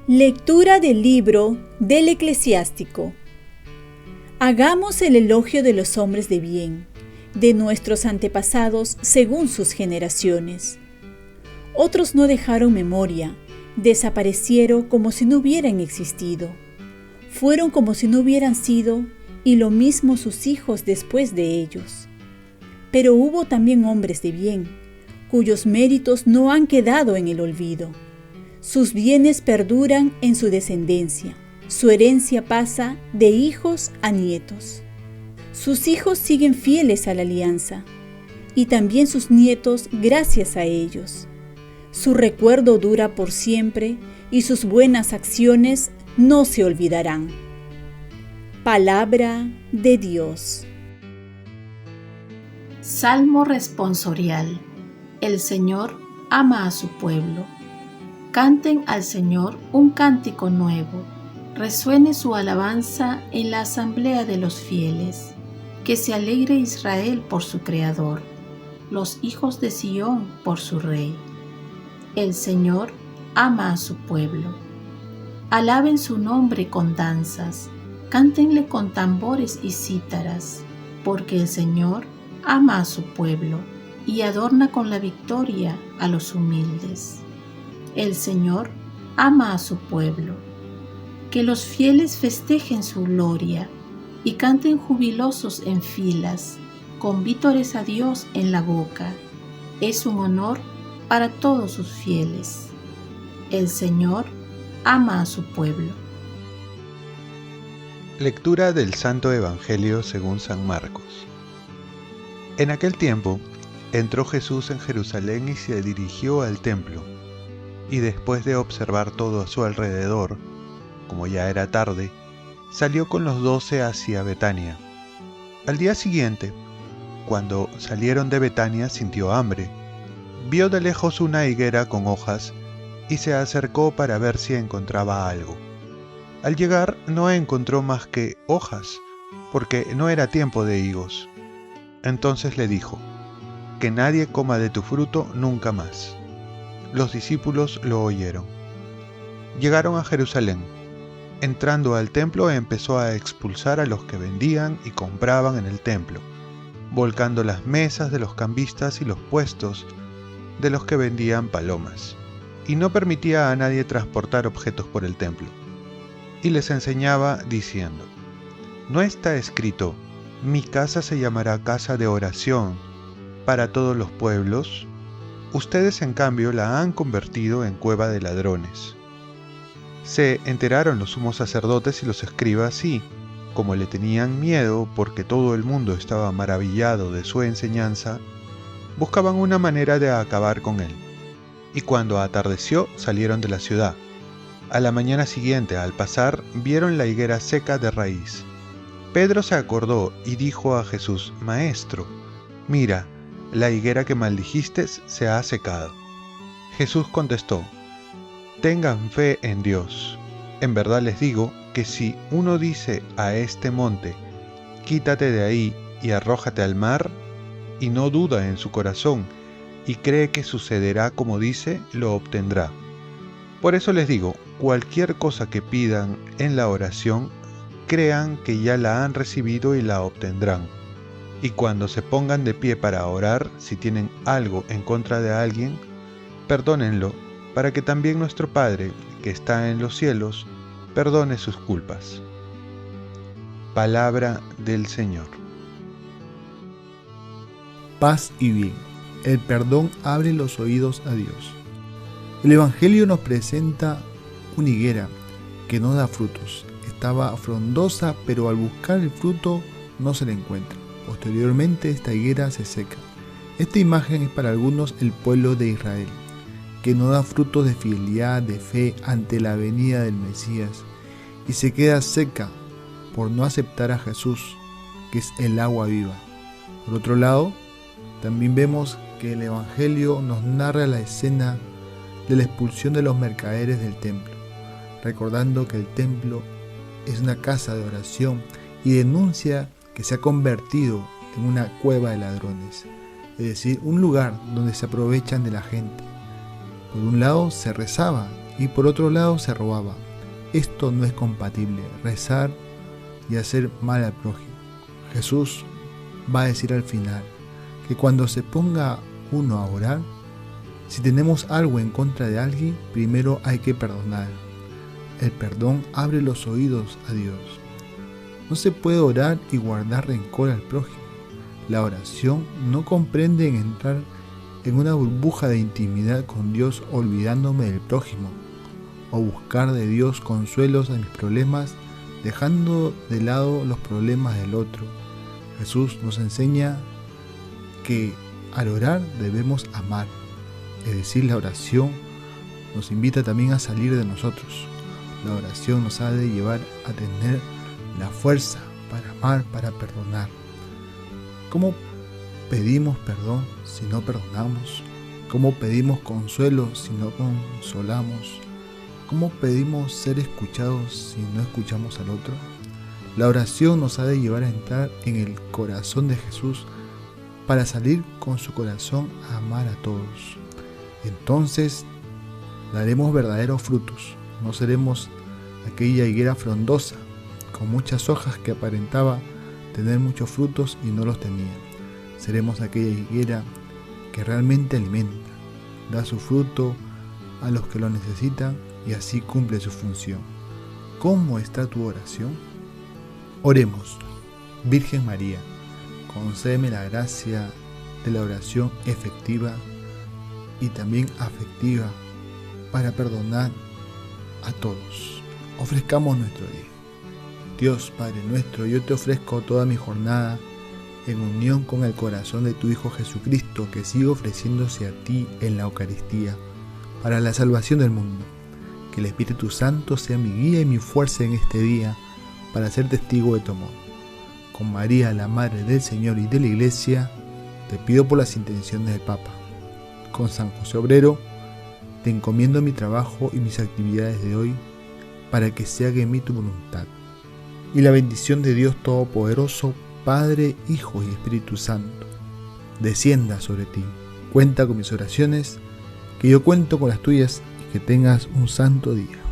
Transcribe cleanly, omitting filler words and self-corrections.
Lectura del libro del Eclesiástico. Hagamos el elogio de los hombres de bien, de nuestros antepasados según sus generaciones. Otros no dejaron memoria, desaparecieron como si no hubieran existido. Fueron como si no hubieran sido, y lo mismo sus hijos después de ellos. Pero hubo también hombres de bien, cuyos méritos no han quedado en el olvido. Sus bienes perduran en su descendencia, su herencia pasa de hijos a nietos. Sus hijos siguen fieles a la alianza, y también sus nietos gracias a ellos. Su recuerdo dura por siempre, y sus buenas acciones no se olvidarán. Palabra de Dios. Salmo responsorial. El Señor ama a su pueblo. Canten al Señor un cántico nuevo. Resuene su alabanza en la asamblea de los fieles. Que se alegre Israel por su Creador, los hijos de Sión por su Rey. El Señor ama a su pueblo. Alaben su nombre con danzas, cántenle con tambores y cítaras, porque el Señor ama a su pueblo y adorna con la victoria a los humildes. El Señor ama a su pueblo. Que los fieles festejen su gloria y canten jubilosos en filas, con vítores a Dios en la boca. Es un honor para todos sus fieles. El Señor ama a su pueblo. Lectura del Santo Evangelio según San Marcos. En aquel tiempo, entró Jesús en Jerusalén y se dirigió al templo, y después de observar todo a su alrededor, como ya era tarde, salió con los 12 hacia Betania. Al día siguiente, cuando salieron de Betania, sintió hambre. Vio de lejos una higuera con hojas y se acercó para ver si encontraba algo. Al llegar no encontró más que hojas, porque no era tiempo de higos. Entonces le dijo: «Que nadie coma de tu fruto nunca más». Los discípulos lo oyeron. Llegaron a Jerusalén. Entrando al templo empezó a expulsar a los que vendían y compraban en el templo, volcando las mesas de los cambistas y los puestos de los que vendían palomas, y no permitía a nadie transportar objetos por el templo. Y les enseñaba diciendo: «¿No está escrito: mi casa se llamará casa de oración para todos los pueblos? Ustedes en cambio la han convertido en cueva de ladrones». Se enteraron los sumos sacerdotes y los escribas y, como le tenían miedo porque todo el mundo estaba maravillado de su enseñanza, buscaban una manera de acabar con él. Y cuando atardeció salieron de la ciudad. A la mañana siguiente, al pasar, vieron la higuera seca de raíz. Pedro se acordó y dijo a Jesús: «Maestro, mira, la higuera que maldijiste se ha secado». Jesús contestó: «Tengan fe en Dios. En verdad les digo que si uno dice a este monte: quítate de ahí y arrójate al mar, y no duda en su corazón, y cree que sucederá como dice, lo obtendrá. Por eso les digo, cualquier cosa que pidan en la oración, crean que ya la han recibido y la obtendrán. Y cuando se pongan de pie para orar, si tienen algo en contra de alguien, perdónenlo, para que también nuestro Padre, que está en los cielos, perdone sus culpas». Palabra del Señor. Paz y bien. El perdón abre los oídos a Dios. El Evangelio nos presenta una higuera que no da frutos. Estaba frondosa, pero al buscar el fruto no se la encuentra. Posteriormente esta higuera se seca. Esta imagen es para algunos el pueblo de Israel, que no da frutos de fidelidad, de fe ante la venida del Mesías, y se queda seca por no aceptar a Jesús, que es el agua viva. Por otro lado, también vemos que el Evangelio nos narra la escena de la expulsión de los mercaderes del templo, recordando que el templo es una casa de oración y denuncia que se ha convertido en una cueva de ladrones, es decir, un lugar donde se aprovechan de la gente. Por un lado se rezaba y por otro lado se robaba. Esto no es compatible, rezar y hacer mal al prójimo. Jesús va a decir al final que cuando se ponga uno a orar, si tenemos algo en contra de alguien, primero hay que perdonar. El perdón abre los oídos a Dios. No se puede orar y guardar rencor al prójimo. La oración no comprende en entrar en una burbuja de intimidad con Dios olvidándome del prójimo, o buscar de Dios consuelos a mis problemas dejando de lado los problemas del otro. Jesús nos enseña que al orar debemos amar, es decir, la oración nos invita también a salir de nosotros. La oración nos ha de llevar a tener la fuerza para amar, para perdonar. ¿Cómo pedimos perdón si no perdonamos? ¿Cómo pedimos consuelo si no consolamos? ¿Cómo pedimos ser escuchados si no escuchamos al otro? La oración nos ha de llevar a entrar en el corazón de Jesús para salir con su corazón a amar a todos. Entonces daremos verdaderos frutos, no seremos aquella higuera frondosa con muchas hojas que aparentaba tener muchos frutos y no los tenía. Seremos aquella higuera que realmente alimenta, da su fruto a los que lo necesitan y así cumple su función. ¿Cómo está tu oración? Oremos. Virgen María, concédeme la gracia de la oración efectiva y también afectiva para perdonar a todos. Ofrezcamos nuestro día. Dios Padre nuestro, yo te ofrezco toda mi jornada en unión con el corazón de tu Hijo Jesucristo, que sigue ofreciéndose a ti en la Eucaristía para la salvación del mundo. Que el Espíritu Santo sea mi guía y mi fuerza en este día para ser testigo de tu amor. Con María, la Madre del Señor y de la Iglesia, te pido por las intenciones del Papa. Con San José Obrero, te encomiendo mi trabajo y mis actividades de hoy para que se haga en mí tu voluntad. Y la bendición de Dios Todopoderoso, Padre, Hijo y Espíritu Santo, descienda sobre ti. Cuenta con mis oraciones, que yo cuento con las tuyas y que tengas un santo día.